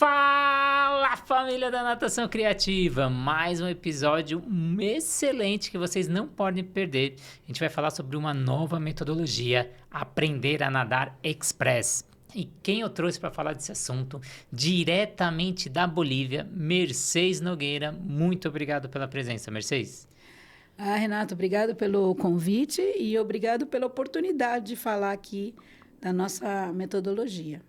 Fala, família da Natação Criativa! Mais um episódio excelente que vocês não podem perder. A gente vai falar sobre uma nova metodologia, Aprender a Nadar Express. E quem eu trouxe para falar desse assunto, diretamente da Bolívia, Mercedes Nogueira. Muito obrigado pela presença, Mercedes. Renato, obrigado pelo convite e obrigado pela oportunidade de falar aqui da nossa metodologia.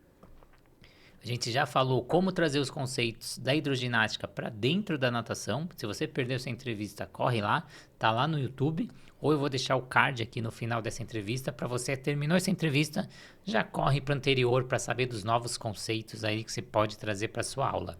A gente já falou como trazer os conceitos da hidroginástica para dentro da natação. Se você perdeu essa entrevista, corre lá, tá lá no YouTube. Ou eu vou deixar o card aqui no final dessa entrevista para você terminou essa entrevista, já corre para o anterior para saber dos novos conceitos aí que você pode trazer para sua aula.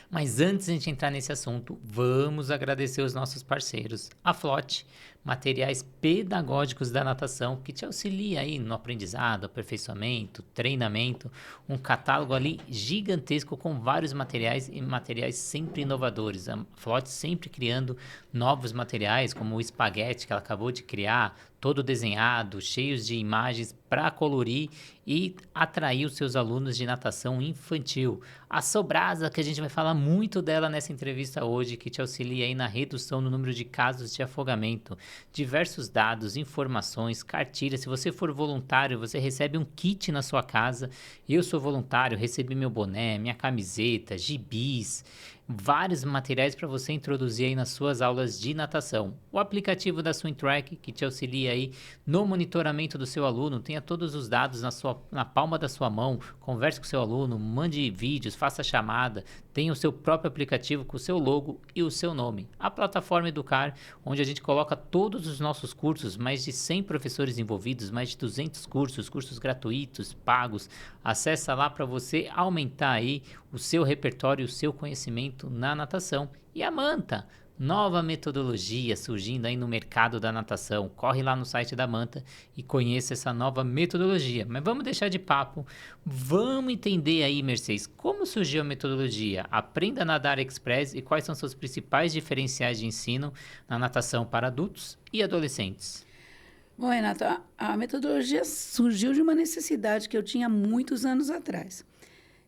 Mas antes de a gente entrar nesse assunto, vamos agradecer os nossos parceiros, a Flote, materiais pedagógicos da natação que te auxilia aí no aprendizado, aperfeiçoamento, treinamento, um catálogo ali gigantesco com vários materiais e materiais sempre inovadores. A Flote sempre criando novos materiais, como o espaguete que ela acabou de criar, todo desenhado, cheios de imagens para colorir e atrair os seus alunos de natação infantil. A Sobrasa, que a gente vai falar muito dela nessa entrevista hoje, que te auxilia aí na redução no número de casos de afogamento. Diversos dados, informações, cartilhas. Se você for voluntário, você recebe um kit na sua casa. Eu sou voluntário, recebi meu boné, minha camiseta, gibis, vários materiais para você introduzir aí nas suas aulas de natação. O aplicativo da Swim Track, que te auxilia aí no monitoramento do seu aluno, tenha todos os dados na palma da sua mão, converse com o seu aluno, mande vídeos, faça chamada, tenha o seu próprio aplicativo com o seu logo e o seu nome. A plataforma Educar, onde a gente coloca todos os nossos cursos, mais de 100 professores envolvidos, mais de 200 cursos gratuitos, pagos. Acessa lá para você aumentar aí o seu repertório, o seu conhecimento na natação. E a Manta, nova metodologia surgindo aí no mercado da natação. Corre lá no site da Manta e conheça essa nova metodologia. Mas vamos deixar de papo, vamos entender aí, Mercedes, como surgiu a metodologia Aprenda a Nadar Express e quais são seus principais diferenciais de ensino na natação para adultos e adolescentes. Bom, Renato, a metodologia surgiu de uma necessidade que eu tinha muitos anos atrás.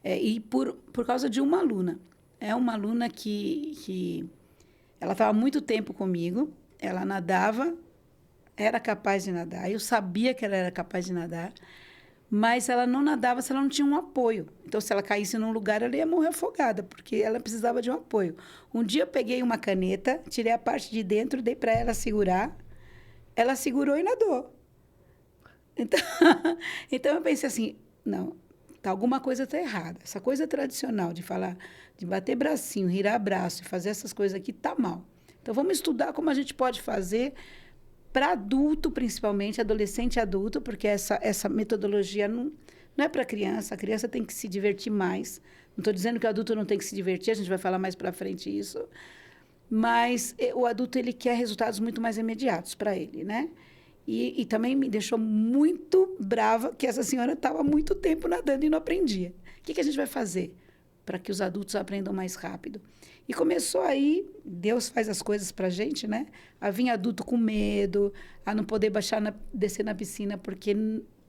E por causa de uma aluna. É uma aluna que ela estava há muito tempo comigo, ela nadava, era capaz de nadar, eu sabia que ela era capaz de nadar, mas ela não nadava se ela não tinha um apoio. Então, se ela caísse num lugar, ela ia morrer afogada, porque ela precisava de um apoio. Um dia eu peguei uma caneta, tirei a parte de dentro, dei para ela segurar, ela segurou e nadou. Então eu pensei assim, não, alguma coisa está errada. Essa coisa tradicional de falar, de bater bracinho, girar braço e fazer essas coisas aqui, está mal. Então, vamos estudar como a gente pode fazer para adulto, principalmente, adolescente e adulto, porque essa metodologia não é para criança. A criança tem que se divertir mais. Não estou dizendo que o adulto não tem que se divertir, a gente vai falar mais para frente isso. Mas o adulto, ele quer resultados muito mais imediatos para ele, né? E também me deixou muito brava que essa senhora estava há muito tempo nadando e não aprendia. O que a gente vai fazer para que os adultos aprendam mais rápido? E começou aí, Deus faz as coisas para a gente, né? A vir adulto com medo, a não poder descer na piscina porque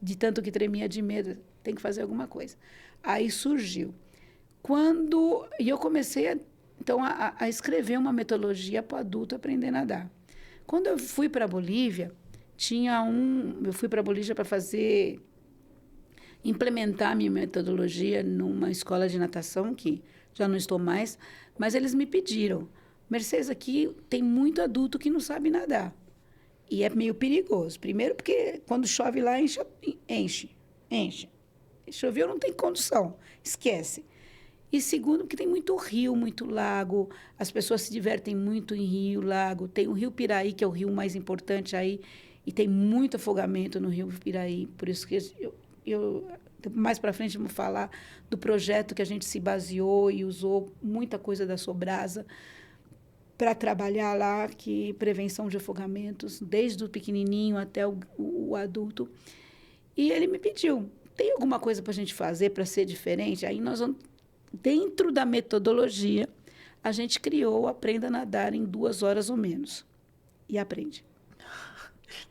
de tanto que tremia de medo, tem que fazer alguma coisa. Aí surgiu. E eu comecei, então, a escrever uma metodologia para o adulto aprender a nadar. Quando eu fui para a Bolívia, eu fui para a Bolívia para implementar a minha metodologia numa escola de natação, que já não estou mais, mas eles me pediram, Mercedes, aqui tem muito adulto que não sabe nadar. E é meio perigoso. Primeiro porque quando chove lá, enche. Choveu, não tem condução, esquece. E segundo, porque tem muito rio, muito lago, as pessoas se divertem muito em rio, lago. Tem o Rio Piraí, que é o rio mais importante aí, e tem muito afogamento no Rio Piraí. Por isso que mais para frente vamos falar do projeto que a gente se baseou e usou muita coisa da Sobrasa para trabalhar lá, que prevenção de afogamentos, desde o pequenininho até o adulto. E ele me pediu, tem alguma coisa para a gente fazer para ser diferente? Aí nós vamos, dentro da metodologia, a gente criou o Aprenda a Nadar em 2 horas ou menos. E aprende.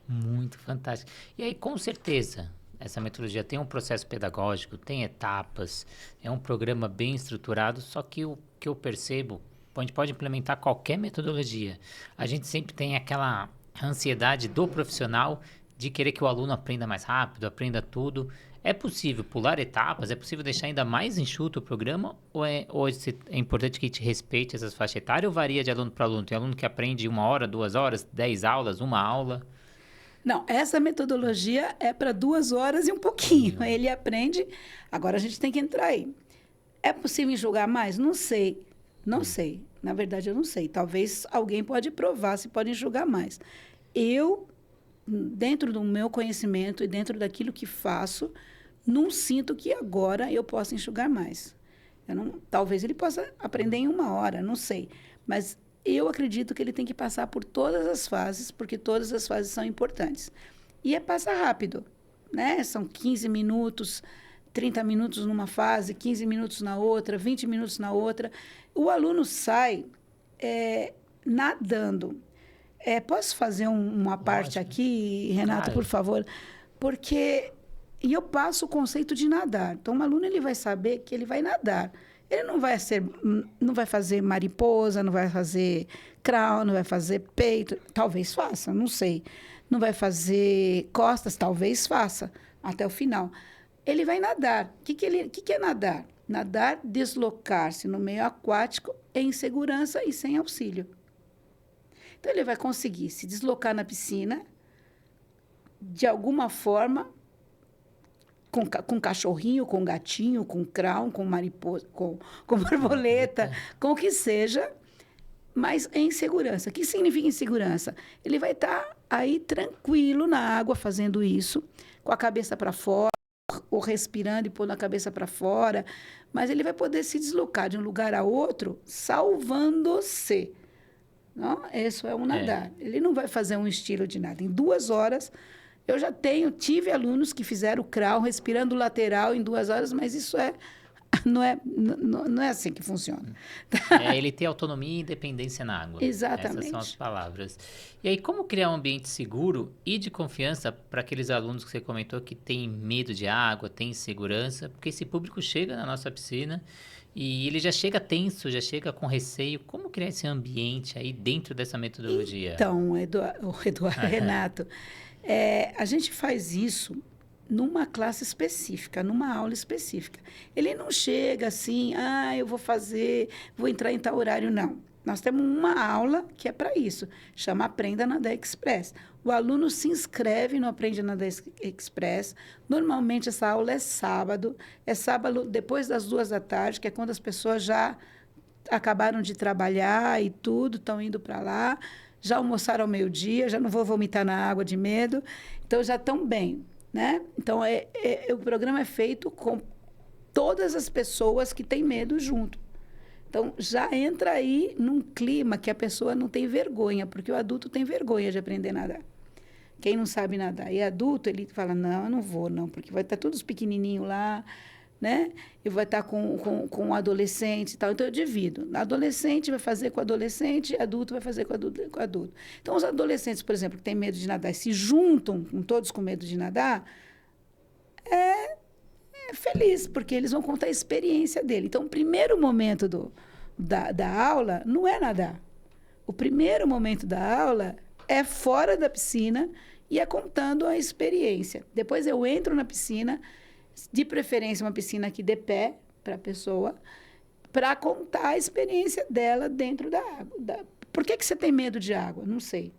Muito fantástico. E aí, com certeza, Essa metodologia tem um processo pedagógico, tem etapas, é um programa bem estruturado, só que o que eu percebo, a gente pode implementar qualquer metodologia. A gente sempre tem aquela ansiedade do profissional de querer que o aluno aprenda mais rápido, aprenda tudo. É possível pular etapas? É possível deixar ainda mais enxuto o programa? Ou é importante que a gente respeite essas faixas etárias ou varia de aluno para aluno? Tem aluno que aprende 1 hora, 2 horas, 10 aulas, uma aula? Não, essa metodologia é para 2 horas e um pouquinho. Ele aprende. Agora a gente tem que entrar aí. É possível enxugar mais? Não sei. Não sei. Na verdade, eu não sei. Talvez alguém pode provar se pode enxugar mais. Eu, dentro do meu conhecimento e dentro daquilo que faço, não sinto que agora eu possa enxugar mais. Talvez ele possa aprender em 1 hora, não sei. Mas eu acredito que ele tem que passar por todas as fases, porque todas as fases são importantes. E passa rápido, né? São 15 minutos, 30 minutos numa fase, 15 minutos na outra, 20 minutos na outra. O aluno sai nadando. Posso fazer uma parte aqui, Renato, por favor? Porque eu passo o conceito de nadar. Então, o aluno ele vai saber que ele vai nadar. Ele não vai fazer mariposa, não vai fazer crawl, não vai fazer peito. Talvez faça, não sei. Não vai fazer costas, talvez faça, até o final. Ele vai nadar. O que é nadar? Nadar, deslocar-se no meio aquático em segurança e sem auxílio. Então, ele vai conseguir se deslocar na piscina de alguma forma, com cachorrinho, com gatinho, com crawl, com mariposa, com borboleta, com o que seja, mas em segurança. O que significa insegurança? Ele vai estar aí tranquilo na água fazendo isso, com a cabeça para fora, ou respirando e pondo a cabeça para fora, mas ele vai poder se deslocar de um lugar a outro, salvando-se. Não? Isso é um nadar. Ele não vai fazer um estilo de nada. Em 2 horas, eu já tive alunos que fizeram o crawl respirando lateral em 2 horas, mas isso não é assim que funciona. Ele ter autonomia e independência na água. Exatamente. Essas são as palavras. E aí, como criar um ambiente seguro e de confiança para aqueles alunos que você comentou que têm medo de água, têm insegurança? Porque esse público chega na nossa piscina e ele já chega tenso, já chega com receio. Como criar esse ambiente aí dentro dessa metodologia? Então, Renato, a gente faz isso numa classe específica, numa aula específica. Ele não chega assim, eu vou entrar em tal horário, não. Nós temos uma aula que é para isso, chama Aprenda Nadar Express. O aluno se inscreve no Aprenda Nadar Express. Normalmente, essa aula é sábado depois das 2 da tarde, que é quando as pessoas já acabaram de trabalhar e tudo, estão indo para lá, já almoçaram ao meio-dia, já não vou vomitar na água de medo, então já estão bem, né? Então, o programa é feito com todas as pessoas que têm medo junto. Então, já entra aí num clima que a pessoa não tem vergonha, porque o adulto tem vergonha de aprender a nadar. Quem não sabe nadar e adulto, ele fala, não, eu não vou, não, porque vai estar todos pequenininhos lá, né? E vai estar com um adolescente e tal. Então, eu divido. Adolescente vai fazer com adolescente, adulto vai fazer com adulto. Então, os adolescentes, por exemplo, que têm medo de nadar e se juntam com todos com medo de nadar, é feliz, porque eles vão contar a experiência dele. Então, o primeiro momento da aula não é nadar. O primeiro momento da aula é fora da piscina e é contando a experiência. Depois eu entro na piscina, de preferência uma piscina que dê pé para a pessoa, para contar a experiência dela dentro da água. Por que você tem medo de água? Não sei.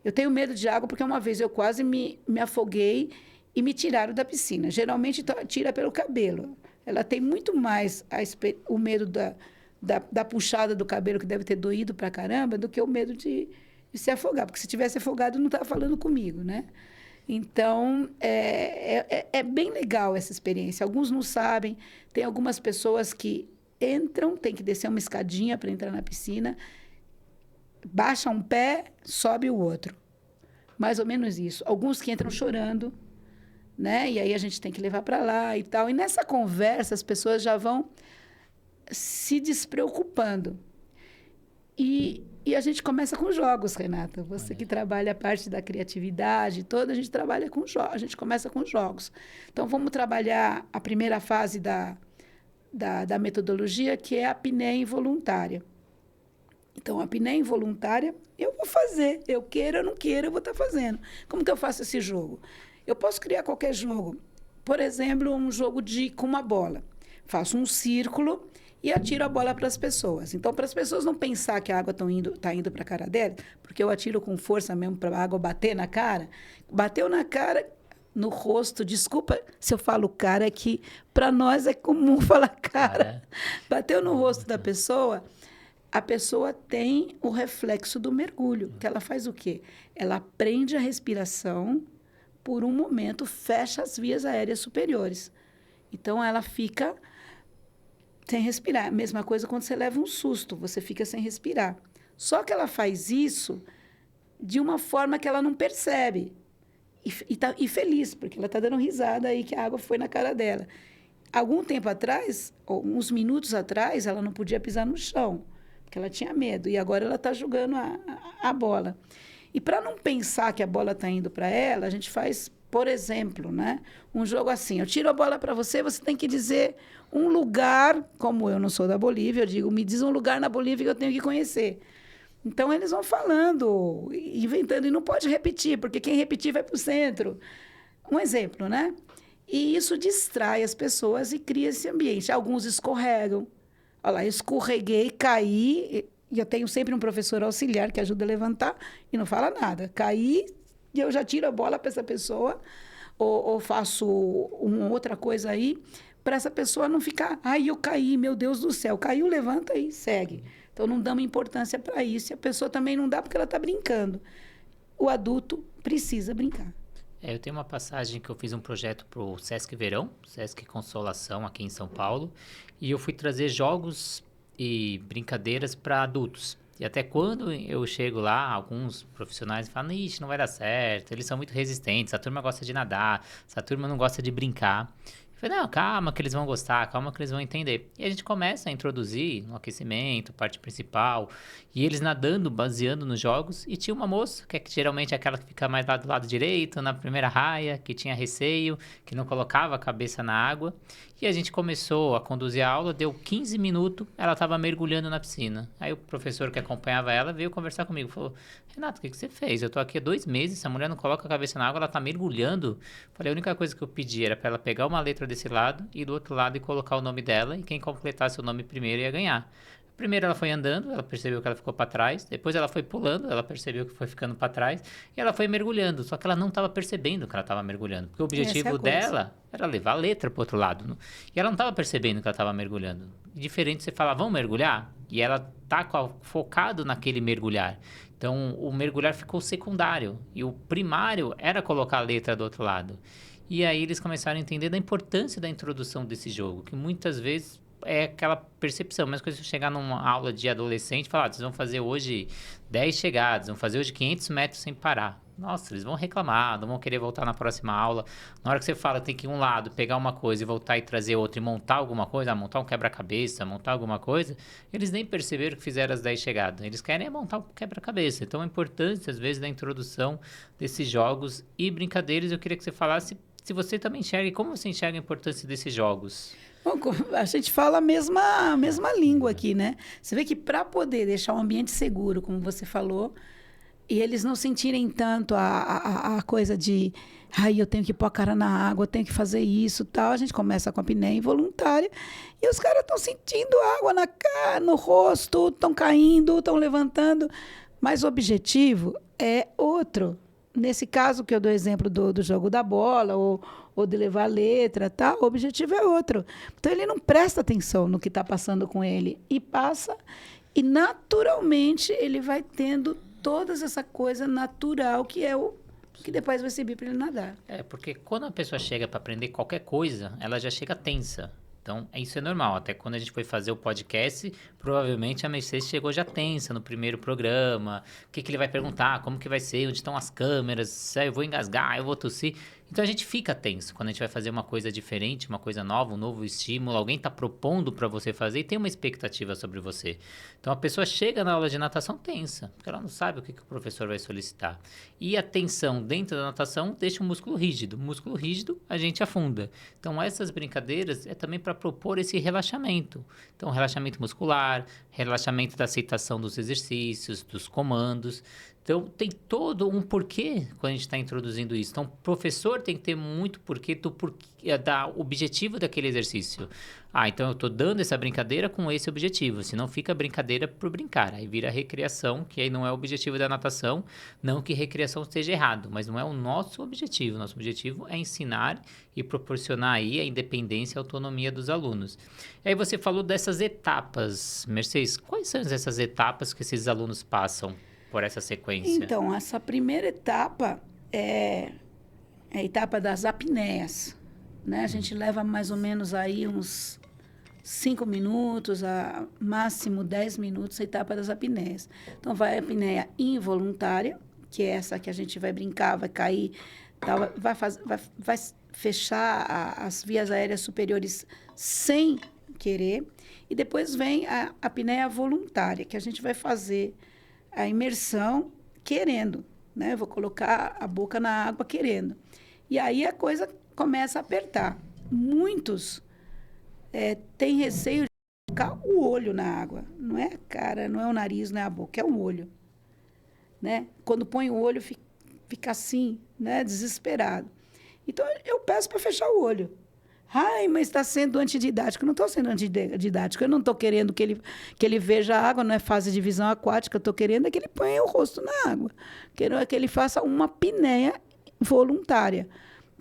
Eu tenho medo de água porque uma vez eu quase me afoguei e me tiraram da piscina. Geralmente tira pelo cabelo. Ela tem muito mais o medo da puxada do cabelo, que deve ter doído pra caramba, do que o medo de se afogar. Porque se tivesse afogado, não estava falando comigo, né? Então, é bem legal essa experiência. Alguns não sabem. Tem algumas pessoas que entram, tem que descer uma escadinha para entrar na piscina, baixa um pé, sobe o outro. Mais ou menos isso. Alguns que entram chorando, né? E aí a gente tem que levar para lá e tal. E nessa conversa as pessoas já vão se despreocupando. E E a gente começa com jogos, Renata. Você que trabalha a parte da criatividade toda, a gente trabalha com jogos. A gente começa com jogos. Então, vamos trabalhar a primeira fase da metodologia, que é a apneia involuntária. Então, a apneia involuntária, eu vou fazer. Eu queira ou não queira, eu vou estar fazendo. Como que eu faço esse jogo? Eu posso criar qualquer jogo. Por exemplo, um jogo com uma bola. Faço um círculo e atiro a bola para as pessoas. Então, para as pessoas não pensar que a água tá indo para a cara dela, porque eu atiro com força mesmo para a água bater na cara, bateu na cara, no rosto, desculpa se eu falo cara, é que para nós é comum falar cara. Bateu no rosto da pessoa, a pessoa tem o reflexo do mergulho, que ela faz o quê? Ela prende a respiração por um momento, fecha as vias aéreas superiores. Então, ela fica sem respirar. Mesma coisa quando você leva um susto, você fica sem respirar. Só que ela faz isso de uma forma que ela não percebe. E feliz, porque ela está dando risada aí que a água foi na cara dela. Algum tempo atrás, ou uns minutos atrás, ela não podia pisar no chão, porque ela tinha medo. E agora ela está jogando a bola. E para não pensar que a bola está indo para ela, a gente faz, por exemplo, né, um jogo assim. Eu tiro a bola para você, você tem que dizer um lugar, como eu não sou da Bolívia, eu digo, me diz um lugar na Bolívia que eu tenho que conhecer. Então, eles vão falando, inventando, e não pode repetir, porque quem repetir vai para o centro. Um exemplo, né? E isso distrai as pessoas e cria esse ambiente. Alguns escorregam. Olha lá, eu escorreguei, caí, e eu tenho sempre um professor auxiliar que ajuda a levantar e não fala nada. Caí e eu já tiro a bola para essa pessoa, ou faço uma outra coisa aí, para essa pessoa não ficar, ai, eu caí, meu Deus do céu. Caiu, levanta e segue. Então, não damos importância para isso. E a pessoa também não dá porque ela está brincando. O adulto precisa brincar. Eu tenho uma passagem que eu fiz um projeto para o Sesc Verão, Sesc Consolação, aqui em São Paulo, e eu fui trazer jogos e brincadeiras para adultos. E até quando eu chego lá, alguns profissionais falam, ixi, não vai dar certo, eles são muito resistentes, a turma gosta de nadar, essa turma não gosta de brincar. Eu falei, não, calma que eles vão gostar, calma que eles vão entender. E a gente começa a introduzir no aquecimento, parte principal, e eles nadando, baseando nos jogos. E tinha uma moça, que geralmente é aquela que fica mais lá do lado direito, na primeira raia, que tinha receio, que não colocava a cabeça na água. E a gente começou a conduzir a aula, deu 15 minutos, ela estava mergulhando na piscina. Aí o professor que acompanhava ela veio conversar comigo, falou, Renato, o que você fez? Eu tô aqui há 2 meses, essa mulher não coloca a cabeça na água, ela tá mergulhando. Falei, a única coisa que eu pedi era para ela pegar uma letra desse lado e do outro lado e colocar o nome dela, e quem completasse o nome primeiro ia ganhar. Primeiro ela foi andando, ela percebeu que ela ficou para trás, depois ela foi pulando, ela percebeu que foi ficando para trás, e ela foi mergulhando, só que ela não estava percebendo que ela estava mergulhando, porque o objetivo dela era levar a letra para o outro lado, e ela não estava percebendo que ela estava mergulhando. Diferente de você falar, vamos mergulhar? E ela tá focado naquele mergulhar. Então, o mergulhar ficou secundário, e o primário era colocar a letra do outro lado. E aí eles começaram a entender da importância da introdução desse jogo, que muitas vezes é aquela percepção, mas quando você chegar numa aula de adolescente e falar, vocês vão fazer hoje 10 chegadas, vão fazer hoje 500 metros sem parar. Nossa, eles vão reclamar, não vão querer voltar na próxima aula. Na hora que você fala, tem que ir um lado, pegar uma coisa e voltar e trazer outra e montar alguma coisa, montar um quebra-cabeça, montar alguma coisa, eles nem perceberam que fizeram as 10 chegadas. Eles querem montar um quebra-cabeça. Então, a importância, às vezes, da introdução desses jogos e brincadeiras, eu queria que você falasse se você também enxerga, e como você enxerga a importância desses jogos? A gente fala a mesma língua aqui, né? Você vê que para poder deixar um ambiente seguro, como você falou, e eles não sentirem tanto a coisa de ai, eu tenho que pôr a cara na água, eu tenho que fazer isso, tal. A gente começa com a apneia involuntária e os caras estão sentindo água na cara, no rosto, estão caindo, estão levantando. Mas o objetivo é outro. Nesse caso que eu dou exemplo do jogo da bola ou de levar a letra, tá? O objetivo é outro. Então, ele não presta atenção no que está passando com ele e passa, e naturalmente ele vai tendo toda essa coisa natural que é o que depois vai servir para ele nadar. Porque quando a pessoa chega para aprender qualquer coisa, ela já chega tensa. Então, isso é normal. Até quando a gente foi fazer o podcast, provavelmente a Mercedes chegou já tensa no primeiro programa. O que ele vai perguntar? Como que vai ser? Onde estão as câmeras? Eu vou engasgar? Eu vou tossir? Então a gente fica tenso quando a gente vai fazer uma coisa diferente, uma coisa nova, um novo estímulo, alguém está propondo para você fazer e tem uma expectativa sobre você. Então a pessoa chega na aula de natação tensa, porque ela não sabe o que o professor vai solicitar. E a tensão dentro da natação deixa o músculo rígido. O músculo rígido, a gente afunda. Então essas brincadeiras é também para propor esse relaxamento. Então relaxamento muscular, relaxamento da aceitação dos exercícios, dos comandos. Então, tem todo um porquê quando a gente está introduzindo isso. Então, o professor tem que ter muito porquê do objetivo daquele exercício. Ah, então eu estou dando essa brincadeira com esse objetivo, senão fica brincadeira por brincar. Aí vira recreação, que aí não é o objetivo da natação, não que recreação esteja errado, mas não é o nosso objetivo. Nosso objetivo é ensinar e proporcionar aí a independência e a autonomia dos alunos. E aí você falou dessas etapas. Mercedes, quais são essas etapas que esses alunos passam por essa sequência? Então, essa primeira etapa é a etapa das apneias, né? A gente leva mais ou menos aí uns 5 minutos, a máximo 10 minutos, a etapa das apneias. Então, vai a apneia involuntária, que é essa que a gente vai brincar, vai cair, vai fechar as vias aéreas superiores sem querer. E depois vem a apneia voluntária, que a gente vai fazer a imersão querendo, né? Eu vou colocar a boca na água querendo. E aí a coisa começa a apertar. Muitos têm receio de colocar o olho na água. Não é a cara, não é o nariz, não é a boca, é o olho. Né? Quando põe o olho, fica assim, né? Desesperado. Então, eu peço para fechar o olho. Ai, mas está sendo antididático. Não estou sendo antididático. Eu não estou querendo que ele veja a água, não é fase de visão aquática. Eu estou querendo é que ele ponha o rosto na água. Quero é que ele faça uma apneia voluntária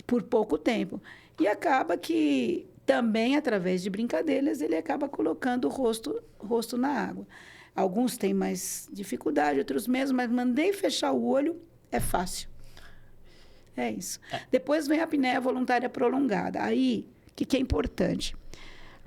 por pouco tempo. E acaba que, também, através de brincadeiras, ele acaba colocando o rosto na água. Alguns têm mais dificuldade, outros menos, mas mandei fechar o olho, é fácil. É isso. Depois vem a apneia voluntária prolongada. Aí, o que é importante?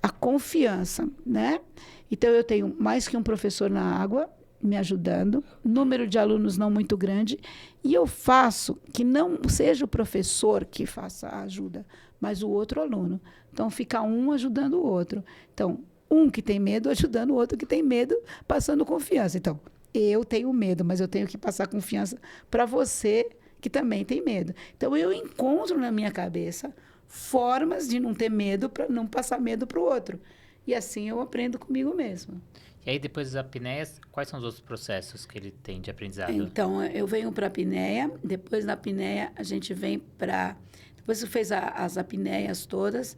A confiança, né? Então, eu tenho mais que um professor na água me ajudando, número de alunos não muito grande, e eu faço que não seja o professor que faça a ajuda, mas o outro aluno. Então, fica um ajudando o outro. Então, um que tem medo ajudando o outro que tem medo, passando confiança. Então, eu tenho medo, mas eu tenho que passar confiança para você que também tem medo. Então, eu encontro na minha cabeça formas de não ter medo para não passar medo para o outro. E assim eu aprendo comigo mesma. E aí, depois das apneias, quais são os outros processos que ele tem de aprendizado? Então, eu venho para a apneia, depois da apneia a gente vem para... Depois que fez as apneias todas,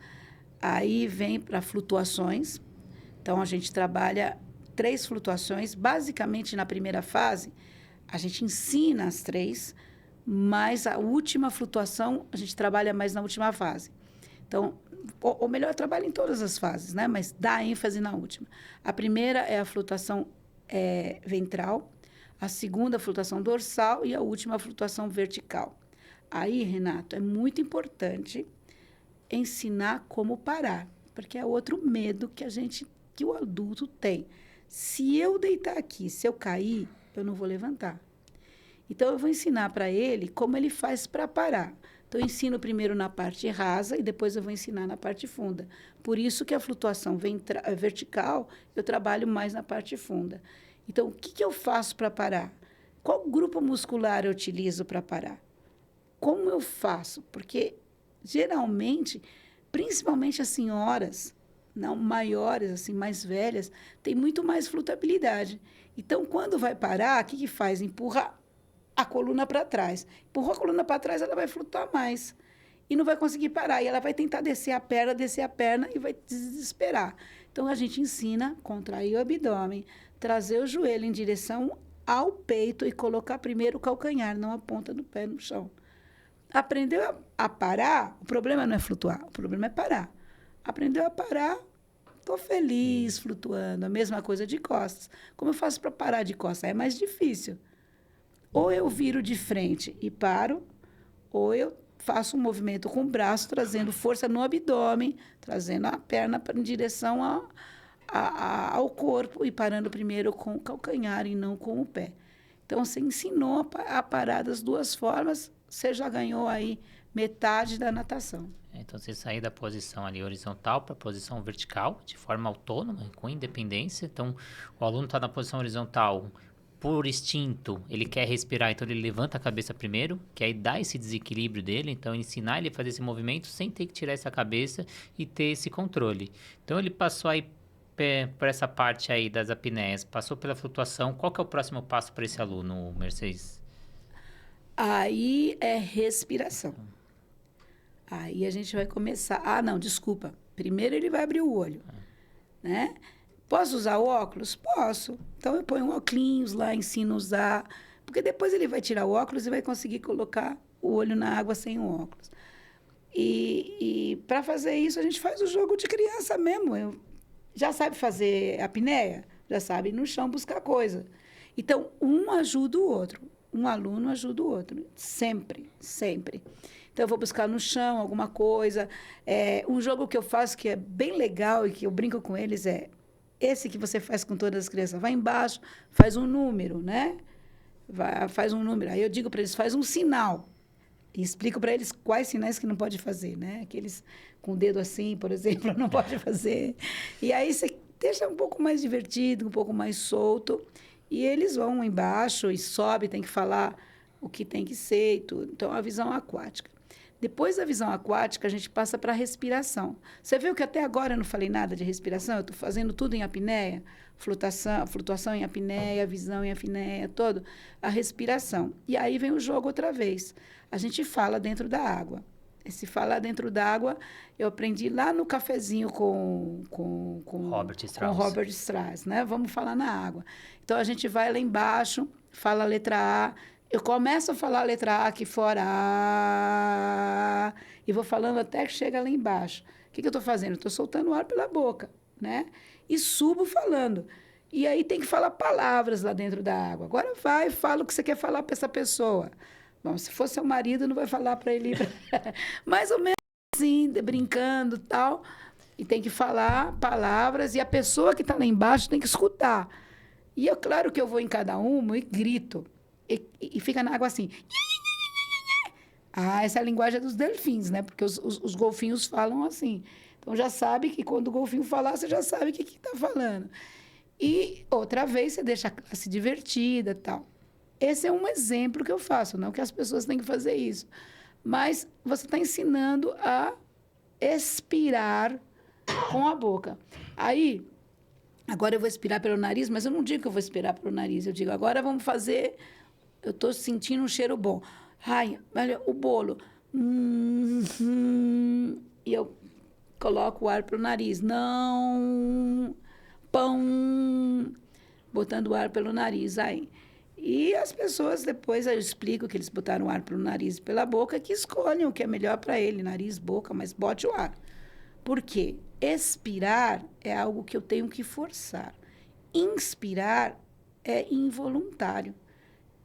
aí vem para flutuações. Então, a gente trabalha 3 flutuações. Basicamente, na primeira fase, a gente ensina as 3, mas a última flutuação, a gente trabalha mais na última fase. Então, ou melhor, trabalha em todas as fases, né? Mas dá ênfase na última. A primeira é a flutuação ventral, a segunda a flutuação dorsal e a última a flutuação vertical. Aí, Renato, é muito importante ensinar como parar, porque é outro medo que o adulto tem. Se eu deitar aqui, se eu cair, eu não vou levantar. Então, eu vou ensinar para ele como ele faz para parar. Então, eu ensino primeiro na parte rasa e depois eu vou ensinar na parte funda. Por isso que a flutuação vertical, eu trabalho mais na parte funda. Então, o que eu faço para parar? Qual grupo muscular eu utilizo para parar? Como eu faço? Porque, geralmente, principalmente as senhoras, não maiores, assim, mais velhas, têm muito mais flutuabilidade. Então, quando vai parar, o que faz? Empurra a coluna para trás. Empurrou a coluna para trás, ela vai flutuar mais. E não vai conseguir parar. E ela vai tentar descer a perna e vai desesperar. Então, a gente ensina a contrair o abdômen, trazer o joelho em direção ao peito e colocar primeiro o calcanhar, não a ponta do pé no chão. Aprendeu a parar, o problema não é flutuar, o problema é parar. Aprendeu a parar, estou feliz flutuando. A mesma coisa de costas. Como eu faço para parar de costas? É mais difícil. Ou eu viro de frente e paro, ou eu faço um movimento com o braço, trazendo força no abdômen, trazendo a perna em direção ao corpo e parando primeiro com o calcanhar e não com o pé. Então, você ensinou a parar das duas formas, você já ganhou aí metade da natação. Então, você sair da posição ali horizontal para a posição vertical, de forma autônoma, com independência. Então, o aluno está na posição horizontal, por instinto, ele quer respirar, então ele levanta a cabeça primeiro, que aí dá esse desequilíbrio dele. Então, ensinar ele a fazer esse movimento sem ter que tirar essa cabeça e ter esse controle. Então, ele passou aí por essa parte aí das apneias, passou pela flutuação. Qual que é o próximo passo para esse aluno, Mercedes? Aí é respiração. Aí a gente vai começar. Ah, não, desculpa. Primeiro ele vai abrir o olho, né? Posso usar o óculos? Posso. Então eu ponho um óculos lá, ensino a usar, porque depois ele vai tirar o óculos e vai conseguir colocar o olho na água sem o óculos. E para fazer isso a gente faz o jogo de criança mesmo. Já sabe fazer apneia? Já sabe ir no chão buscar coisa. Então um ajuda o outro. Um aluno ajuda o outro. Sempre, sempre. Então, eu vou buscar no chão alguma coisa. Um jogo que eu faço que é bem legal e que eu brinco com eles é esse que você faz com todas as crianças. Vai embaixo, faz um número, né? Faz um número. Aí eu digo para eles, faz um sinal. E explico para eles quais sinais que não pode fazer, né? Aqueles com o dedo assim, por exemplo, não pode fazer. E aí você deixa um pouco mais divertido, um pouco mais solto. E eles vão embaixo e sobe, tem que falar o que tem que ser e tudo. Então, a visão aquática. Depois da visão aquática, a gente passa para a respiração. Você viu que até agora eu não falei nada de respiração? Eu estou fazendo tudo em apneia, flutuação em apneia, visão em apneia, todo. A respiração. E aí vem o jogo outra vez. A gente fala dentro da água. Esse falar dentro da água, eu aprendi lá no cafezinho com Robert Strauss, né? Vamos falar na água. Então, a gente vai lá embaixo, fala a letra A. Eu começo a falar a letra A aqui fora, A, e vou falando até que chega lá embaixo. O que eu estou fazendo? Estou soltando o ar pela boca, né? E subo falando. E aí tem que falar palavras lá dentro da água. Agora vai, fala o que você quer falar para essa pessoa. Bom, se for seu marido, não vai falar para ele mais ou menos assim, brincando e tal. E tem que falar palavras, e a pessoa que está lá embaixo tem que escutar. E é claro que eu vou em cada uma e grito. E fica na água assim. Ah, essa é a linguagem dos delfins, né? Porque os golfinhos falam assim. Então, já sabe que quando o golfinho falar, você já sabe o que está falando. E outra vez, você deixa a classe divertida e tal. Esse é um exemplo que eu faço, não que as pessoas têm que fazer isso. Mas você está ensinando a expirar com a boca. Aí, agora eu vou expirar pelo nariz, mas eu não digo que eu vou expirar pelo nariz. Eu digo, agora vamos fazer... Eu estou sentindo um cheiro bom. Ai, olha, o bolo. E eu coloco o ar para o nariz. Não. Pão. Botando o ar pelo nariz. Aí. E as pessoas, depois eu explico que eles botaram o ar pelo nariz e pela boca, que escolhem o que é melhor para ele. Nariz, boca, mas bote o ar. Por quê? Expirar é algo que eu tenho que forçar. Inspirar é involuntário.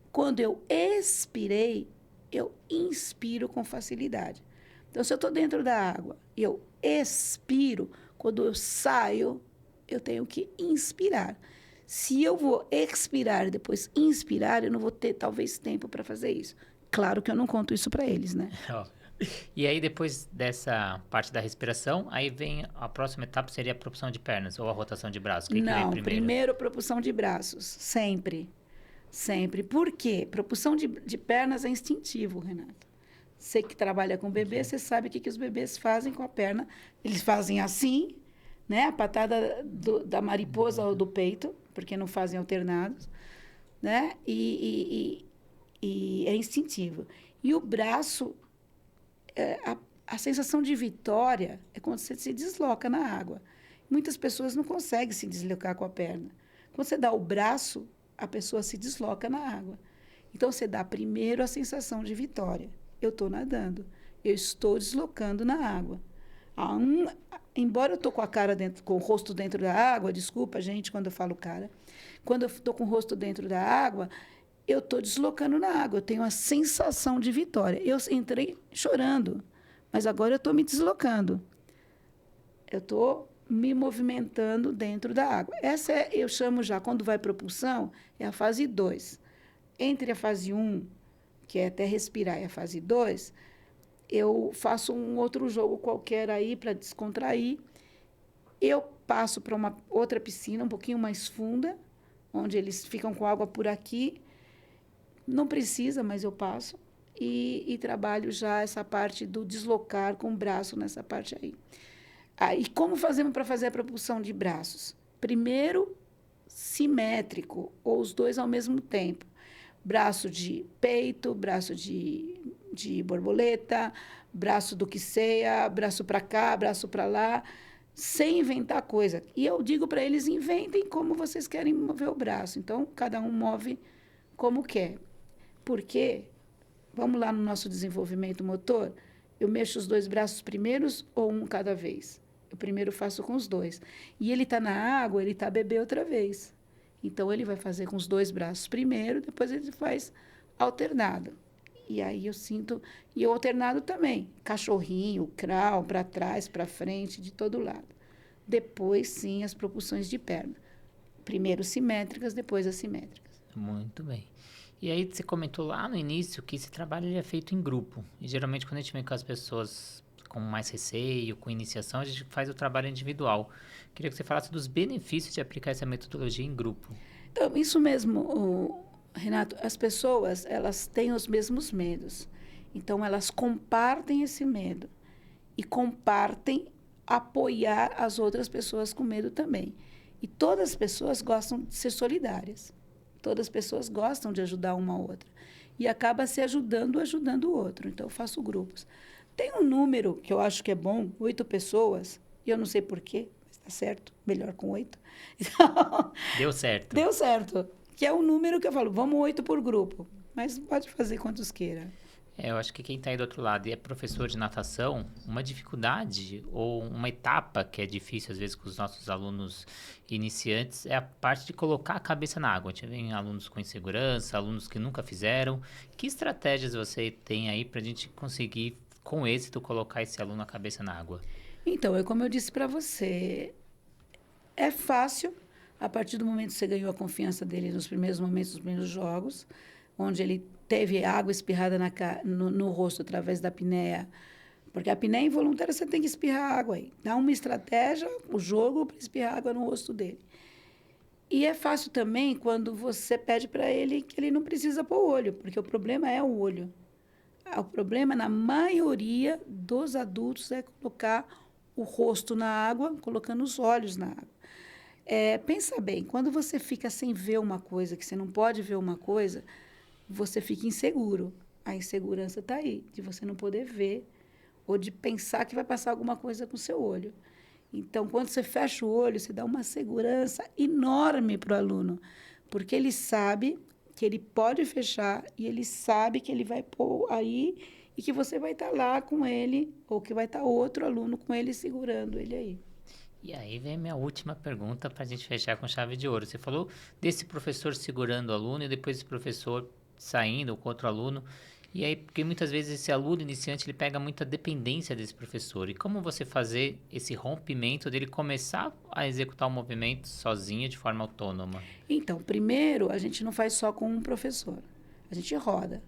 Quando eu expirei, eu inspiro com facilidade. Então, se eu estou dentro da água e eu expiro, quando eu saio, eu tenho que inspirar. Se eu vou expirar e depois inspirar, eu não vou ter, talvez, tempo para fazer isso. Claro que eu não conto isso para eles, né? E aí, depois dessa parte da respiração, aí vem a próxima etapa, seria a propulsão de pernas ou a rotação de braços? O que Não, que vem primeiro propulsão de braços, sempre. Sempre. Por quê? Propulsão de pernas é instintivo, Renato. Você que trabalha com bebê, você sabe o que os bebês fazem com a perna. Eles fazem assim, né? A patada da mariposa ou do peito, porque não fazem alternados, né? E é instintivo. E o braço, a sensação de vitória é quando você se desloca na água. Muitas pessoas não conseguem se deslocar com a perna. Quando você dá o braço, a pessoa se desloca na água. Então, você dá primeiro a sensação de vitória. Eu estou nadando. Eu estou deslocando na água. Embora eu estou com a cara dentro, com o rosto dentro da água, desculpa, gente, quando eu falo cara. Quando eu estou com o rosto dentro da água, eu estou deslocando na água. Eu tenho a sensação de vitória. Eu entrei chorando, mas agora eu estou me deslocando. Eu estou me movimentando dentro da água. Essa eu chamo já, quando vai propulsão, é a fase 2. Entre a fase 1, que é até respirar, e a fase 2, eu faço um outro jogo qualquer aí para descontrair. Eu passo para uma outra piscina, um pouquinho mais funda, onde eles ficam com água por aqui. Não precisa, mas eu passo. E trabalho já essa parte do deslocar com o braço nessa parte aí. Aí, como fazemos para fazer a propulsão de braços? Primeiro, simétrico, ou os dois ao mesmo tempo. Braço de peito, braço de borboleta, braço do que seja, braço para cá, braço para lá, sem inventar coisa. E eu digo para eles, inventem como vocês querem mover o braço. Então, cada um move como quer. Porque, vamos lá no nosso desenvolvimento motor, eu mexo os dois braços primeiros ou um cada vez? Eu primeiro faço com os dois. E ele está na água, ele está a beber outra vez. Então, ele vai fazer com os dois braços primeiro, depois ele faz alternado. E aí eu sinto... E o alternado também. Cachorrinho, crawl, para trás, para frente, de todo lado. Depois, sim, as propulsões de perna. Primeiro simétricas, depois assimétricas. Muito bem. E aí você comentou lá no início que esse trabalho ele é feito em grupo. E geralmente quando a gente vem com as pessoas com mais receio, com iniciação, a gente faz o trabalho individual. Queria que você falasse dos benefícios de aplicar essa metodologia em grupo. Então, isso mesmo, Renato, as pessoas, elas têm os mesmos medos. Então, elas compartem esse medo e compartem apoiar as outras pessoas com medo também. E todas as pessoas gostam de ser solidárias. Todas as pessoas gostam de ajudar uma a outra. E acaba se ajudando o outro. Então, eu faço grupos. Tem um número que eu acho que é bom, 8 pessoas, e eu não sei porquê, mas está certo, melhor com 8. Então, Deu certo. deu certo. Que é o número que eu falo, vamos 8 por grupo. Mas pode fazer quantos queira. Eu acho que quem está aí do outro lado e é professor de natação, uma dificuldade ou uma etapa que é difícil às vezes com os nossos alunos iniciantes é a parte de colocar a cabeça na água. A gente vem alunos com insegurança, alunos que nunca fizeram. Que estratégias você tem aí para a gente conseguir, com êxito, colocar esse aluno a cabeça na água? Então, como eu disse para você, é fácil, a partir do momento que você ganhou a confiança dele nos primeiros momentos, nos primeiros jogos, onde ele teve água espirrada no rosto através da apneia, porque a apneia involuntária você tem que espirrar água aí. Dá uma estratégia, o jogo, para espirrar água no rosto dele. E é fácil também quando você pede para ele que ele não precisa pôr o olho, porque o problema é o olho. O problema, na maioria dos adultos, é colocar o rosto na água, colocando os olhos na água. Pensa bem, quando você fica sem ver uma coisa, que você não pode ver uma coisa, você fica inseguro. A insegurança está aí, de você não poder ver ou de pensar que vai passar alguma coisa com o seu olho. Então, quando você fecha o olho, você dá uma segurança enorme para o aluno, porque ele sabe que ele pode fechar e ele sabe que ele vai pôr aí e que você vai estar lá com ele ou que vai estar outro aluno com ele segurando ele aí. E aí vem a minha última pergunta para a gente fechar com chave de ouro. Você falou desse professor segurando o aluno e depois esse professor saindo com outro aluno. E aí, porque muitas vezes esse aluno iniciante ele pega muita dependência desse professor. E como você fazer esse rompimento dele começar a executar o movimento sozinho, de forma autônoma? Então, primeiro, a gente não faz só com um professor. A gente roda.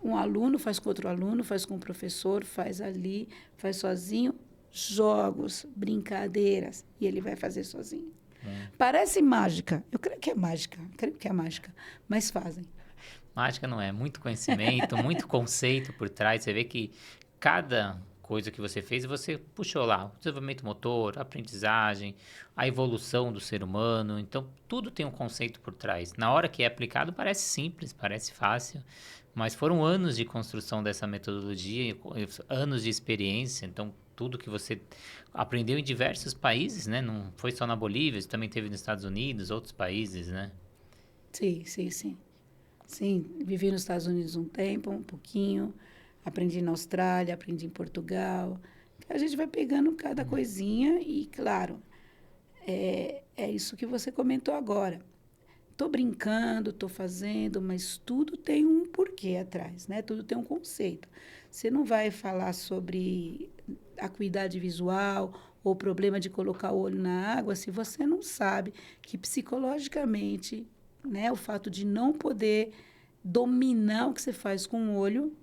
Um aluno faz com outro aluno, faz com o professor, faz ali, faz sozinho. Jogos, brincadeiras, e ele vai fazer sozinho. Parece mágica. Eu creio que é mágica, mas fazem. Mágica não é, muito conhecimento, muito conceito por trás. Você vê que cada coisa que você fez, você puxou lá, o desenvolvimento motor, a aprendizagem, a evolução do ser humano. Então, tudo tem um conceito por trás. Na hora que é aplicado, parece simples, parece fácil, mas foram anos de construção dessa metodologia, anos de experiência. Então, tudo que você aprendeu em diversos países, né? Não foi só na Bolívia, você também teve nos Estados Unidos, outros países, né? Sim, sim, sim. Sim, vivi nos Estados Unidos um tempo, um pouquinho. Aprendi na Austrália, aprendi em Portugal. A gente vai pegando cada coisinha e, claro, é isso que você comentou agora. Estou brincando, estou fazendo, mas tudo tem um porquê atrás, né? Tudo tem um conceito. Você não vai falar sobre acuidade visual ou problema de colocar o olho na água se você não sabe que psicologicamente, né, o fato de não poder dominar o que você faz com o olho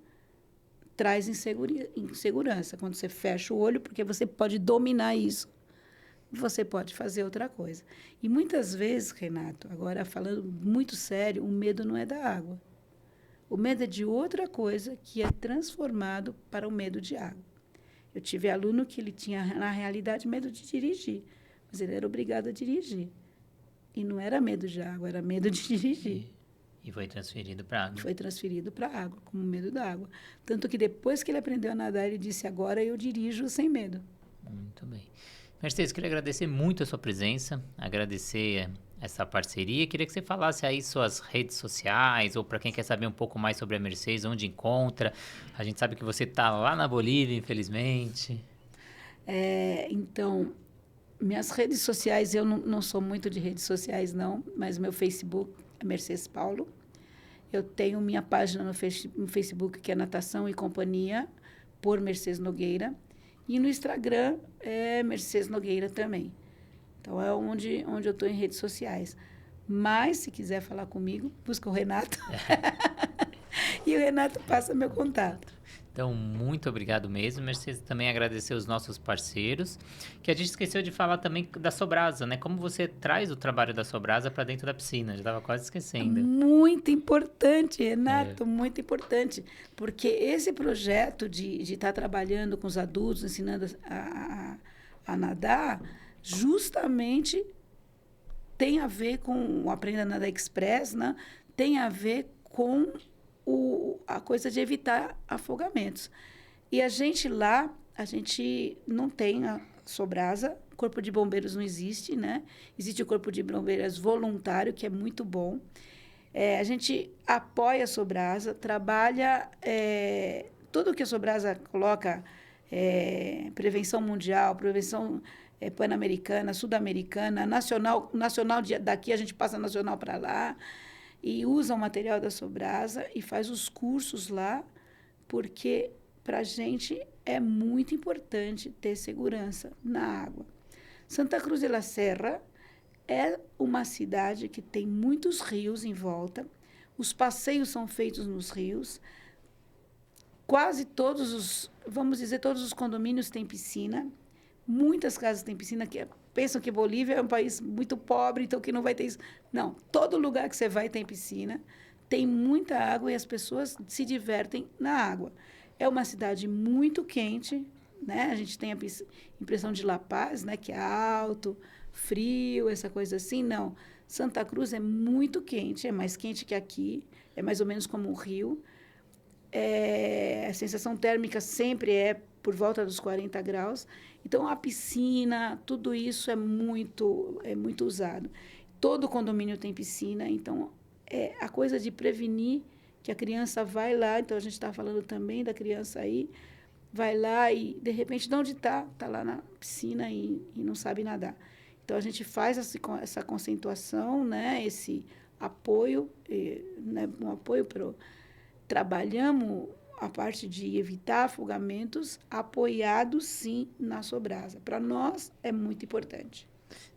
traz insegurança. Quando você fecha o olho, porque você pode dominar isso, você pode fazer outra coisa. E muitas vezes, Renato, agora falando muito sério, o medo não é da água. O medo é de outra coisa que é transformado para o medo de água. Eu tive aluno que ele tinha, na realidade, medo de dirigir, mas ele era obrigado a dirigir. E não era medo de água, era medo de dirigir. E foi transferido para a água. Foi transferido para a água, como medo da água. Tanto que depois que ele aprendeu a nadar, ele disse, agora eu dirijo sem medo. Muito bem. Mercedes, queria agradecer muito a sua presença, agradecer essa parceria. Queria que você falasse aí suas redes sociais, ou para quem quer saber um pouco mais sobre a Mercedes, onde encontra. A gente sabe que você está lá na Bolívia, infelizmente. Então, minhas redes sociais, eu não sou muito de redes sociais, não, mas meu Facebook é Mercedes Paulo. Eu tenho minha página no Facebook, que é Natação e Companhia, por Mercedes Nogueira. E no Instagram é Mercedes Nogueira também. Então, é onde eu estou em redes sociais. Mas, se quiser falar comigo, busca o Renato. E o Renato passa meu contato. Então, muito obrigado mesmo, Mercedes. Também agradecer os nossos parceiros, que a gente esqueceu de falar também da Sobrasa, né? Como você traz o trabalho da Sobrasa para dentro da piscina, já estava quase esquecendo. Muito importante, Renato, muito importante. Porque esse projeto de estar trabalhando com os adultos, ensinando a nadar, justamente tem a ver com o Aprenda a Nadar Express, né? Tem a ver com a coisa de evitar afogamentos. E a gente não tem a Sobrasa, Corpo de Bombeiros não existe, né? Existe o Corpo de Bombeiros voluntário, que é muito bom. A gente apoia a Sobrasa, trabalha tudo que a Sobrasa coloca, prevenção mundial, prevenção pan-americana, sul-americana, nacional daqui a gente passa nacional para lá, e usa o material da Sobrasa e faz os cursos lá, porque para a gente é muito importante ter segurança na água. Santa Cruz de la Serra é uma cidade que tem muitos rios em volta, os passeios são feitos nos rios, quase todos os condomínios têm piscina, muitas casas têm piscina, pensam que Bolívia é um país muito pobre, então que não vai ter isso. Não, todo lugar que você vai tem piscina, tem muita água e as pessoas se divertem na água. É uma cidade muito quente, né? A gente tem a impressão de La Paz, né? Que é alto, frio, essa coisa assim. Não, Santa Cruz é muito quente, é mais quente que aqui, é mais ou menos como o Rio. A sensação térmica sempre é por volta dos 40 graus. Então, a piscina, tudo isso é muito usado. Todo condomínio tem piscina, então, a coisa de prevenir que a criança vai lá, então a gente está falando também da criança aí, vai lá e, de repente, de onde está? Está lá na piscina e não sabe nadar. Então, a gente faz essa conceituação, né? Esse apoio, né? Um apoio para trabalhamos a parte de evitar afogamentos, apoiado, sim, na Sobrasa. Para nós, é muito importante.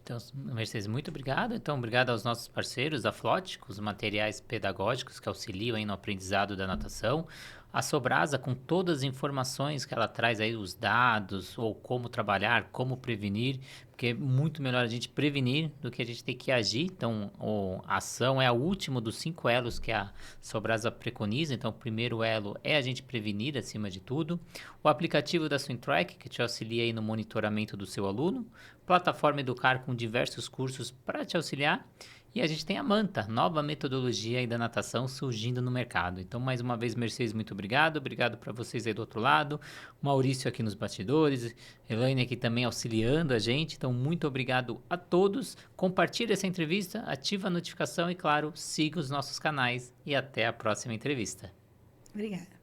Então, Mercedes, muito obrigado. Então, obrigado aos nossos parceiros, a Flot, com os materiais pedagógicos que auxiliam aí no aprendizado da natação. A Sobrasa, com todas as informações que ela traz aí, os dados, ou como trabalhar, como prevenir, porque é muito melhor a gente prevenir do que a gente ter que agir. Então, a ação é o último dos 5 elos que a Sobrasa preconiza. Então, o primeiro elo é a gente prevenir acima de tudo. O aplicativo da SwimTrack, que te auxilia aí no monitoramento do seu aluno. Plataforma Educar com diversos cursos para te auxiliar. E a gente tem a Manta, nova metodologia aí da natação surgindo no mercado. Então, mais uma vez, Mercedes, muito obrigado. Obrigado para vocês aí do outro lado. Maurício aqui nos bastidores. Elaine aqui também auxiliando a gente. Então, muito obrigado a todos. Compartilhe essa entrevista, ativa a notificação e, claro, siga os nossos canais. E até a próxima entrevista. Obrigada.